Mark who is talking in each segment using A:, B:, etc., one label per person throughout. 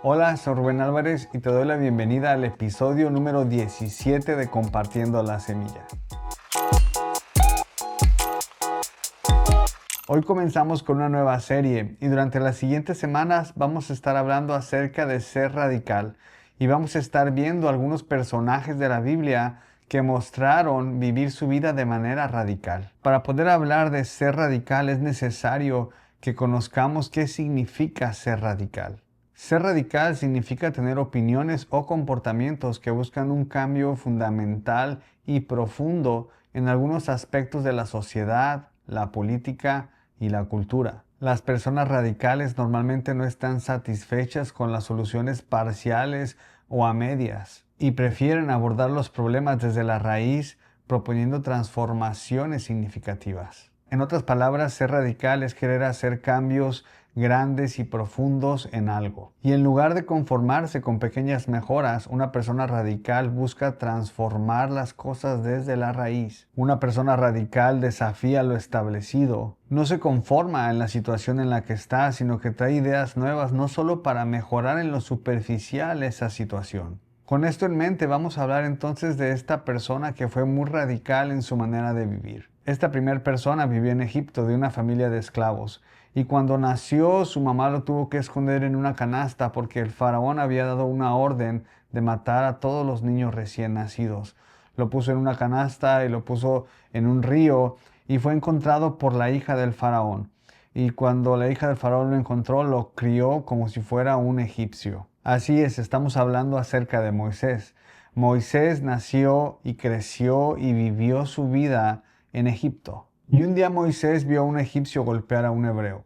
A: Hola, soy Rubén Álvarez y te doy la bienvenida al episodio número 17 de Compartiendo la Semilla. Hoy comenzamos con una nueva serie y durante las siguientes semanas vamos a estar hablando acerca de ser radical y vamos a estar viendo algunos personajes de la Biblia que mostraron vivir su vida de manera radical. Para poder hablar de ser radical es necesario que conozcamos qué significa ser radical. Ser radical significa tener opiniones o comportamientos que buscan un cambio fundamental y profundo en algunos aspectos de la sociedad, la política y la cultura. Las personas radicales normalmente no están satisfechas con las soluciones parciales o a medias y prefieren abordar los problemas desde la raíz, proponiendo transformaciones significativas. En otras palabras, ser radical es querer hacer cambios grandes y profundos en algo. Y en lugar de conformarse con pequeñas mejoras, una persona radical busca transformar las cosas desde la raíz. Una persona radical desafía lo establecido. No se conforma en la situación en la que está, sino que trae ideas nuevas no solo para mejorar en lo superficial esa situación. Con esto en mente vamos a hablar entonces de esta persona que fue muy radical en su manera de vivir. Esta primera persona vivió en Egipto de una familia de esclavos y cuando nació su mamá lo tuvo que esconder en una canasta porque el faraón había dado una orden de matar a todos los niños recién nacidos. Lo puso en una canasta y lo puso en un río y fue encontrado por la hija del faraón. Y cuando la hija del faraón lo encontró, lo crió como si fuera un egipcio. Así es, estamos hablando acerca de Moisés. Moisés nació y creció y vivió su vida en Egipto. Y un día Moisés vio a un egipcio golpear a un hebreo.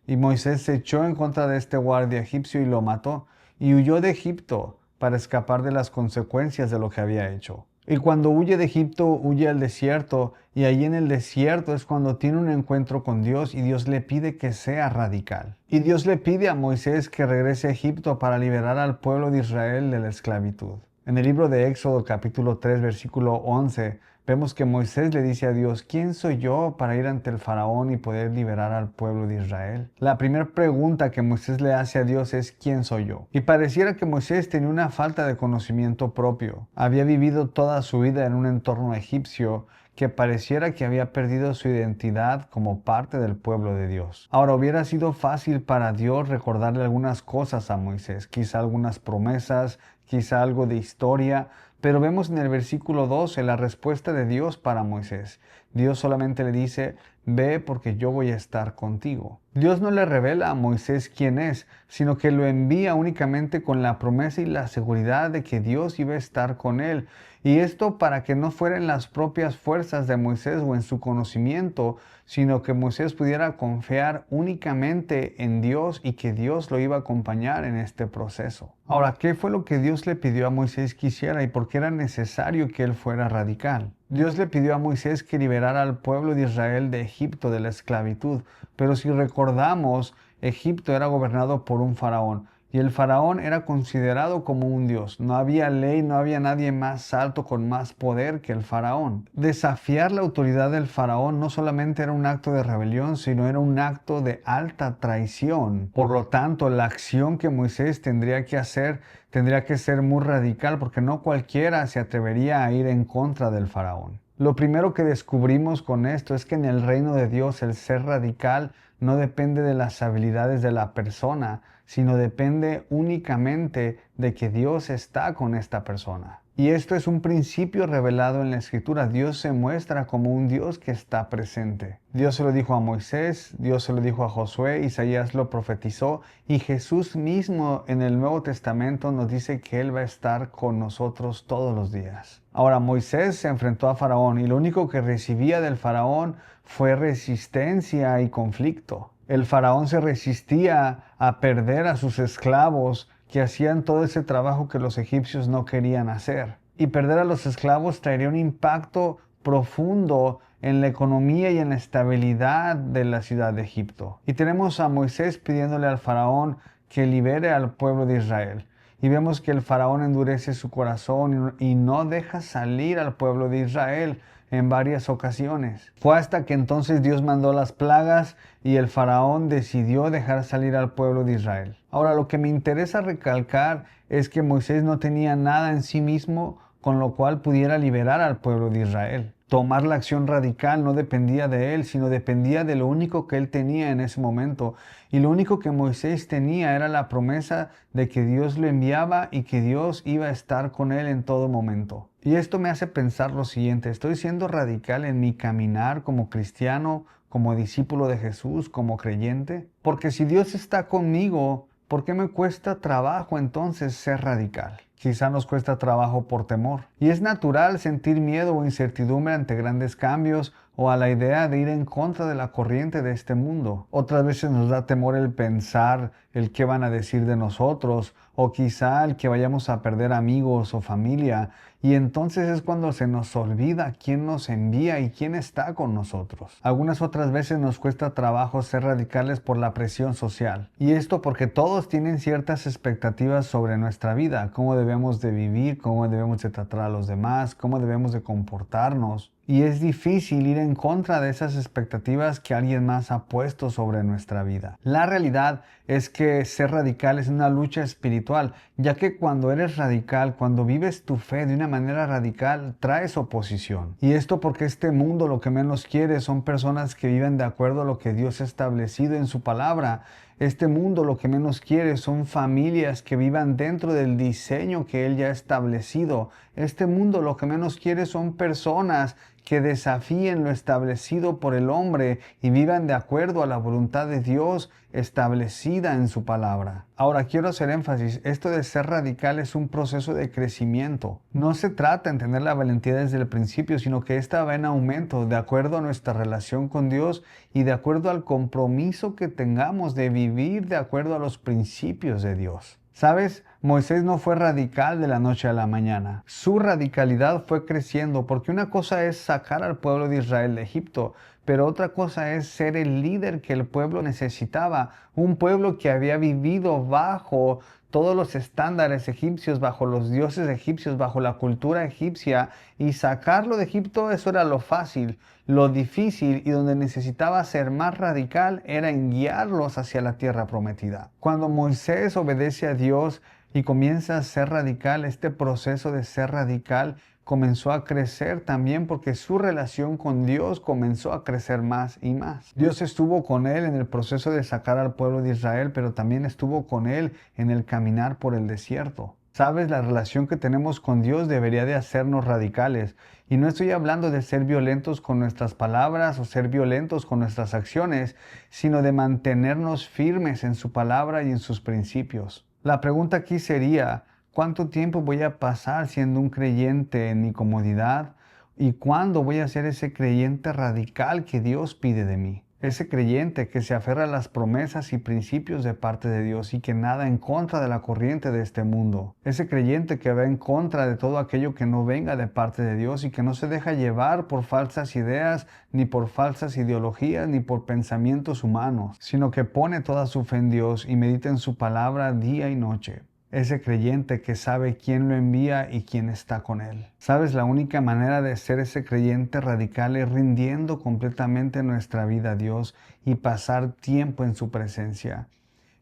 A: Y Moisés se echó en contra de este guardia egipcio y lo mató, y huyó de Egipto para escapar de las consecuencias de lo que había hecho. Y cuando huye de Egipto, huye al desierto, y allí en el desierto es cuando tiene un encuentro con Dios y Dios le pide que sea radical. Y Dios le pide a Moisés que regrese a Egipto para liberar al pueblo de Israel de la esclavitud. En el libro de Éxodo capítulo 3 versículo 11 vemos que Moisés le dice a Dios, ¿quién soy yo para ir ante el faraón y poder liberar al pueblo de Israel? La primera pregunta que Moisés le hace a Dios es, ¿quién soy yo? Y pareciera que Moisés tenía una falta de conocimiento propio. Había vivido toda su vida en un entorno egipcio que pareciera que había perdido su identidad como parte del pueblo de Dios. Ahora, hubiera sido fácil para Dios recordarle algunas cosas a Moisés, quizá algunas promesas, quizá algo de historia, pero vemos en el versículo 12 la respuesta de Dios para Moisés. Dios solamente le dice, ve porque yo voy a estar contigo. Dios no le revela a Moisés quién es, sino que lo envía únicamente con la promesa y la seguridad de que Dios iba a estar con él. Y esto para que no fuera en las propias fuerzas de Moisés o en su conocimiento, sino que Moisés pudiera confiar únicamente en Dios y que Dios lo iba a acompañar en este proceso. Ahora, ¿qué fue lo que Dios le pidió a Moisés que hiciera y por qué era necesario que él fuera radical? Dios le pidió a Moisés que liberara al pueblo de Israel de Egipto, de la esclavitud. Pero si recordamos, Egipto era gobernado por un faraón. Y el faraón era considerado como un dios. No había ley, no había nadie más alto con más poder que el faraón. Desafiar la autoridad del faraón no solamente era un acto de rebelión, sino era un acto de alta traición. Por lo tanto, la acción que Moisés tendría que hacer tendría que ser muy radical porque no cualquiera se atrevería a ir en contra del faraón. Lo primero que descubrimos con esto es que en el reino de Dios el ser radical no depende de las habilidades de la persona, sino depende únicamente de que Dios está con esta persona. Y esto es un principio revelado en la Escritura. Dios se muestra como un Dios que está presente. Dios se lo dijo a Moisés, Dios se lo dijo a Josué, Isaías lo profetizó y Jesús mismo en el Nuevo Testamento nos dice que Él va a estar con nosotros todos los días. Ahora, Moisés se enfrentó a Faraón y lo único que recibía del Faraón fue resistencia y conflicto. El faraón se resistía a perder a sus esclavos que hacían todo ese trabajo que los egipcios no querían hacer. Y perder a los esclavos traería un impacto profundo en la economía y en la estabilidad de la ciudad de Egipto. Y tenemos a Moisés pidiéndole al faraón que libere al pueblo de Israel. Y vemos que el faraón endurece su corazón y no deja salir al pueblo de Israel en varias ocasiones. Fue hasta que entonces Dios mandó las plagas y el faraón decidió dejar salir al pueblo de Israel. Ahora, lo que me interesa recalcar es que Moisés no tenía nada en sí mismo con lo cual pudiera liberar al pueblo de Israel. Tomar la acción radical no dependía de él, sino dependía de lo único que él tenía en ese momento. Y lo único que Moisés tenía era la promesa de que Dios lo enviaba y que Dios iba a estar con él en todo momento. Y esto me hace pensar lo siguiente: ¿estoy siendo radical en mi caminar como cristiano, como discípulo de Jesús, como creyente? Porque si Dios está conmigo, ¿por qué me cuesta trabajo entonces ser radical? Quizá nos cuesta trabajo por temor. Y es natural sentir miedo o incertidumbre ante grandes cambios o a la idea de ir en contra de la corriente de este mundo. Otras veces nos da temor el pensar el qué van a decir de nosotros, o quizá el que vayamos a perder amigos o familia. Y entonces es cuando se nos olvida quién nos envía y quién está con nosotros. Algunas otras veces nos cuesta trabajo ser radicales por la presión social. Y esto porque todos tienen ciertas expectativas sobre nuestra vida, cómo debemos de vivir, cómo debemos de tratar a los demás, cómo debemos de comportarnos. Y es difícil ir en contra de esas expectativas que alguien más ha puesto sobre nuestra vida. La realidad es que ser radical es una lucha espiritual, ya que cuando eres radical, cuando vives tu fe de una manera radical, traes oposición. Y esto porque este mundo lo que menos quiere son personas que viven de acuerdo a lo que Dios ha establecido en su palabra. Este mundo lo que menos quiere son familias que vivan dentro del diseño que Él ya ha establecido. Este mundo lo que menos quiere son personas que desafíen lo establecido por el hombre y vivan de acuerdo a la voluntad de Dios establecida en su palabra. Ahora quiero hacer énfasis: esto de ser radical es un proceso de crecimiento. No se trata de tener la valentía desde el principio, sino que esta va en aumento de acuerdo a nuestra relación con Dios y de acuerdo al compromiso que tengamos de vivir de acuerdo a los principios de Dios. ¿Sabes? Moisés no fue radical de la noche a la mañana. Su radicalidad fue creciendo, porque una cosa es sacar al pueblo de Israel de Egipto, pero otra cosa es ser el líder que el pueblo necesitaba. Un pueblo que había vivido bajo todos los estándares egipcios, bajo los dioses egipcios, bajo la cultura egipcia, y sacarlo de Egipto, eso era lo fácil. Lo difícil y donde necesitaba ser más radical era en guiarlos hacia la tierra prometida. Cuando Moisés obedece a Dios y comienza a ser radical, este proceso de ser radical comenzó a crecer también porque su relación con Dios comenzó a crecer más y más. Dios estuvo con él en el proceso de sacar al pueblo de Israel, pero también estuvo con él en el caminar por el desierto. Sabes, la relación que tenemos con Dios debería de hacernos radicales. Y no estoy hablando de ser violentos con nuestras palabras o ser violentos con nuestras acciones, sino de mantenernos firmes en su palabra y en sus principios. La pregunta aquí sería: ¿cuánto tiempo voy a pasar siendo un creyente en mi comodidad? ¿Y cuándo voy a ser ese creyente radical que Dios pide de mí? Ese creyente que se aferra a las promesas y principios de parte de Dios y que nada en contra de la corriente de este mundo. Ese creyente que va en contra de todo aquello que no venga de parte de Dios y que no se deja llevar por falsas ideas, ni por falsas ideologías, ni por pensamientos humanos, sino que pone toda su fe en Dios y medita en su palabra día y noche. Ese creyente que sabe quién lo envía y quién está con él. ¿Sabes? La única manera de ser ese creyente radical es rindiendo completamente nuestra vida a Dios y pasar tiempo en su presencia.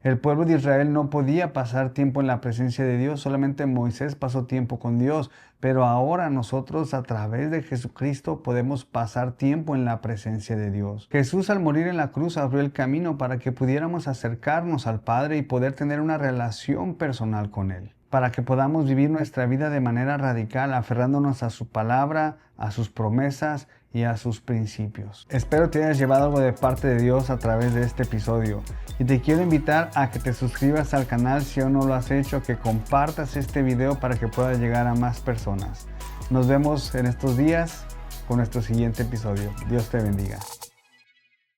A: El pueblo de Israel no podía pasar tiempo en la presencia de Dios, solamente Moisés pasó tiempo con Dios, pero ahora nosotros a través de Jesucristo podemos pasar tiempo en la presencia de Dios. Jesús al morir en la cruz abrió el camino para que pudiéramos acercarnos al Padre y poder tener una relación personal con Él, para que podamos vivir nuestra vida de manera radical, aferrándonos a su palabra, a sus promesas y a sus principios. Espero te hayas llevado algo de parte de Dios a través de este episodio y te quiero invitar a que te suscribas al canal si aún no lo has hecho, que compartas este video para que pueda llegar a más personas. Nos vemos en estos días con nuestro siguiente episodio. Dios te bendiga.